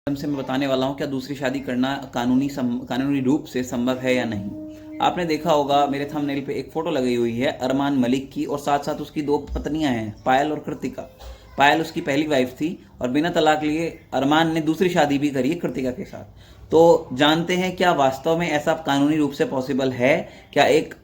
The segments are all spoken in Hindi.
से मैं बताने वाला हूँ क्या दूसरी शादी करना कानूनी रूप से संभव है या नहीं। आपने देखा होगा मेरे थंबनेल पे एक फोटो लगी हुई है अरमान मलिक की, और साथ साथ उसकी दो पत्नियां हैं, पायल और कृतिका। पायल उसकी पहली वाइफ थी और बिना तलाक लिए अरमान ने दूसरी शादी भी करी है कृतिका के साथ। तो जानते हैं क्या वास्तव में ऐसा कानूनी रूप से पॉसिबल है? क्या एक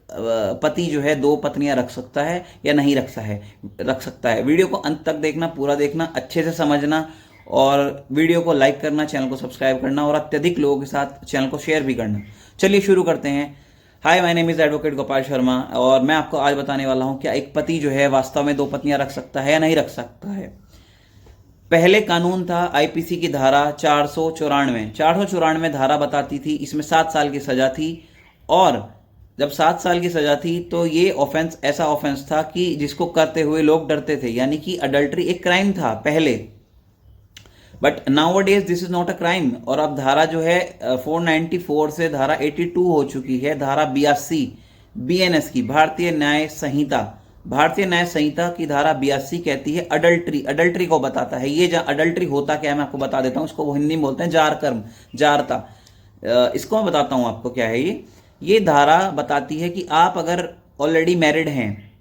पति जो है दो पत्नियां रख सकता है या नहीं रख सकता है? वीडियो को अंत तक देखना, पूरा देखना, अच्छे से समझना, और वीडियो को लाइक करना, चैनल को सब्सक्राइब करना और अत्यधिक लोगों के साथ चैनल को शेयर भी करना। चलिए शुरू करते हैं। Hi, my name is advocate Gopal Sharma और मैं आपको आज बताने वाला हूं क्या एक पति जो है वास्तव में दो पत्नियां रख सकता है या नहीं रख सकता है। पहले कानून था आईपीसी की धारा 494 धारा बताती थी, इसमें 7 साल की सजा थी। और जब 7 साल की सजा थी तो ये ऑफेंस ऐसा ऑफेंस था कि जिसको करते हुए लोग डरते थे, यानी कि अडल्ट्री एक क्राइम था पहले, but now days this is not a crime. और अब धारा जो है 494 से धारा 82 हो चुकी है, धारा 82 बीएनएस की भारतीय न्याय संहिता की धारा 82 कहती है अडल्ट्री को बताता है। ये अडल्ट्री होता क्या है मैं आपको बता देता हूं। इसको वो हिंदी में बोलते हैं जारता। इसको मैं बताता हूं आपको क्या है ये धारा बताती है कि आप अगर ऑलरेडी मैरिड हैं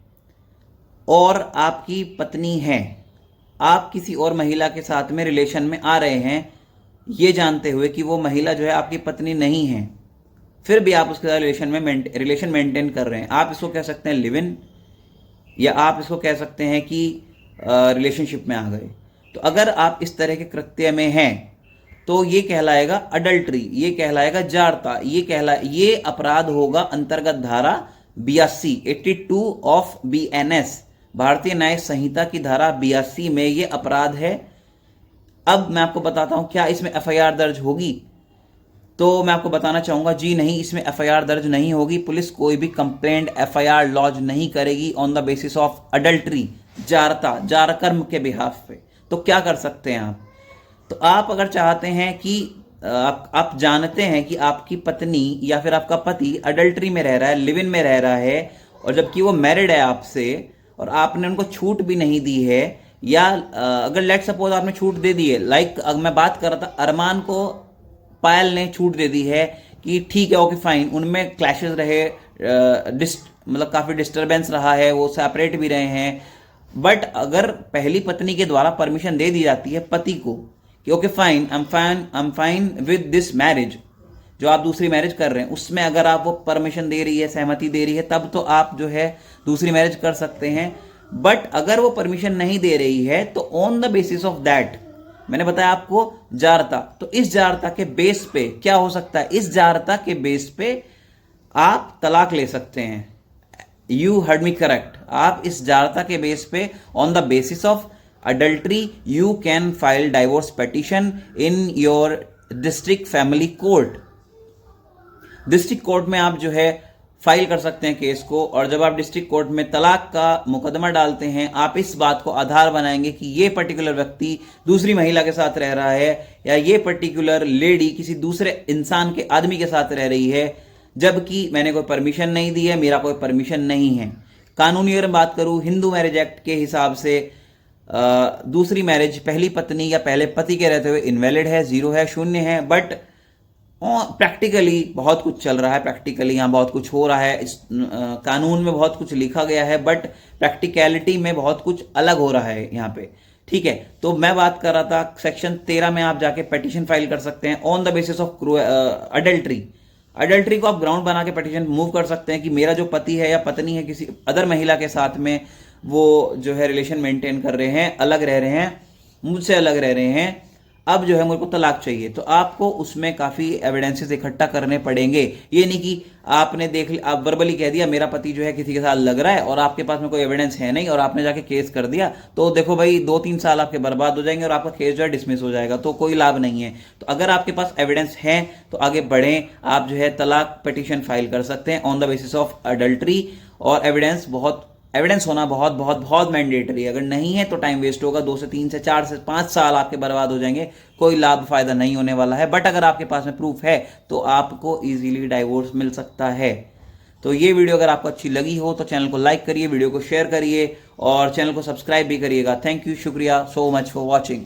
और आपकी पत्नी है, आप किसी और महिला के साथ में रिलेशन में आ रहे हैं ये जानते हुए कि वो महिला जो है आपकी पत्नी नहीं है, फिर भी आप उसके साथ रिलेशन मेंटेन कर रहे हैं, आप इसको कह सकते हैं लिव इन, या आप इसको कह सकते हैं कि रिलेशनशिप में आ गए। तो अगर आप इस तरह के कृत्य में हैं तो ये कहलाएगा अडल्ट्री, ये कहलाएगा जारता, ये अपराध होगा अंतर्गत धारा 82 ऑफ बीएनएस, भारतीय न्याय संहिता की धारा 82 में ये अपराध है। अब मैं आपको बताता हूं क्या इसमें एफआईआर दर्ज होगी। तो मैं आपको बताना चाहूंगा जी नहीं, इसमें एफआईआर दर्ज नहीं होगी। पुलिस कोई भी कंप्लेंट एफआईआर लॉन्च नहीं करेगी on the basis of adultery, जारकर्म के बिहाफ पे। तो क्या कर सकते हैं आप? तो आप अगर चाहते हैं कि आप जानते हैं कि आपकी पत्नी या फिर आपका पति अडल्ट्री में रह रहा है, लिव इन में रह रहा है, और जबकि वो मैरिड है आपसे और आपने उनको छूट भी नहीं दी है, या अगर लेट सपोज आपने छूट दे दी है, लाइक मैं बात कर रहा था अरमान को पायल ने छूट दे दी है कि ठीक है ओके फाइन, उनमें क्लैशेस रहे, मतलब काफी डिस्टरबेंस रहा है, वो सेपरेट भी रहे हैं, बट अगर पहली पत्नी के द्वारा परमिशन दे दी जाती है पति को कि okay fine, I am fine with this marriage, जो आप दूसरी मैरिज कर रहे हैं उसमें अगर आप वो परमिशन दे रही है, सहमति दे रही है, तब तो आप जो है दूसरी मैरिज कर सकते हैं। बट अगर वो परमिशन नहीं दे रही है तो on the basis of that, मैंने बताया आपको जारता, तो इस जारता के बेस पे क्या हो सकता है? इस जारता के बेस पे आप तलाक ले सकते हैं। You heard me correct. आप इस जारता के बेस पे on the basis of adultery you can file divorce petition in your district family court. District court में आप जो है फाइल कर सकते हैं केस को, और जब आप डिस्ट्रिक्ट कोर्ट में तलाक का मुकदमा डालते हैं आप इस बात को आधार बनाएंगे कि ये पर्टिकुलर व्यक्ति दूसरी महिला के साथ रह रहा है, या ये पर्टिकुलर लेडी किसी दूसरे इंसान के आदमी के साथ रह रही है, जबकि मैंने कोई परमिशन नहीं दी है, मेरा कोई परमिशन नहीं है। कानूनी अगर बात करूं हिंदू मैरिज एक्ट के हिसाब से दूसरी मैरिज पहली पत्नी या पहले पति के रहते हुए इनवैलिड है, जीरो है, शून्य है। बट प्रैक्टिकली बहुत कुछ चल रहा है, प्रैक्टिकली यहाँ बहुत कुछ हो रहा है, इस कानून में बहुत कुछ लिखा गया है, बट प्रैक्टिकलिटी में बहुत कुछ अलग हो रहा है यहाँ पे। ठीक है, तो मैं बात कर रहा था सेक्शन 13 में आप जाके पिटीशन फाइल कर सकते हैं on the basis of adultery को आप ग्राउंड बना के पिटीशन मूव कर सकते हैं कि मेरा जो पति है या पत्नी है किसी अदर महिला के साथ में वो जो है रिलेशन मेंटेन कर रहे हैं, अलग रह रहे हैं, मुझसे अलग रह रहे हैं, अब जो है मुझे को तलाक चाहिए। तो आपको उसमें काफी एविडेंसेस इकट्ठा करने पड़ेंगे। ये नहीं कि आपने आप वर्बली कह दिया मेरा पति जो है किसी के साथ लग रहा है और आपके पास में कोई एविडेंस है नहीं और आपने जाके केस कर दिया, तो देखो भाई 2-3 साल आपके बर्बाद हो जाएंगे और आपका केस जो है डिसमिस हो जाएगा, तो कोई लाभ नहीं है। तो अगर आपके पास एविडेंस है तो आगे बढ़ें, आप जो है तलाक पिटीशन फाइल कर सकते हैं on the basis of adultery. और एविडेंस होना बहुत बहुत बहुत मैंडेटरी है। अगर नहीं है तो टाइम वेस्ट होगा, 2 से 3 से 4 से 5 साल आपके बर्बाद हो जाएंगे, कोई लाभ फायदा नहीं होने वाला है। बट अगर आपके पास में प्रूफ है तो आपको इजीली डाइवोर्स मिल सकता है। तो ये वीडियो अगर आपको अच्छी लगी हो तो चैनल को लाइक करिए, वीडियो को शेयर करिए और चैनल को सब्सक्राइब भी करिएगा। थैंक यू, शुक्रिया सो मच फॉर वॉचिंग।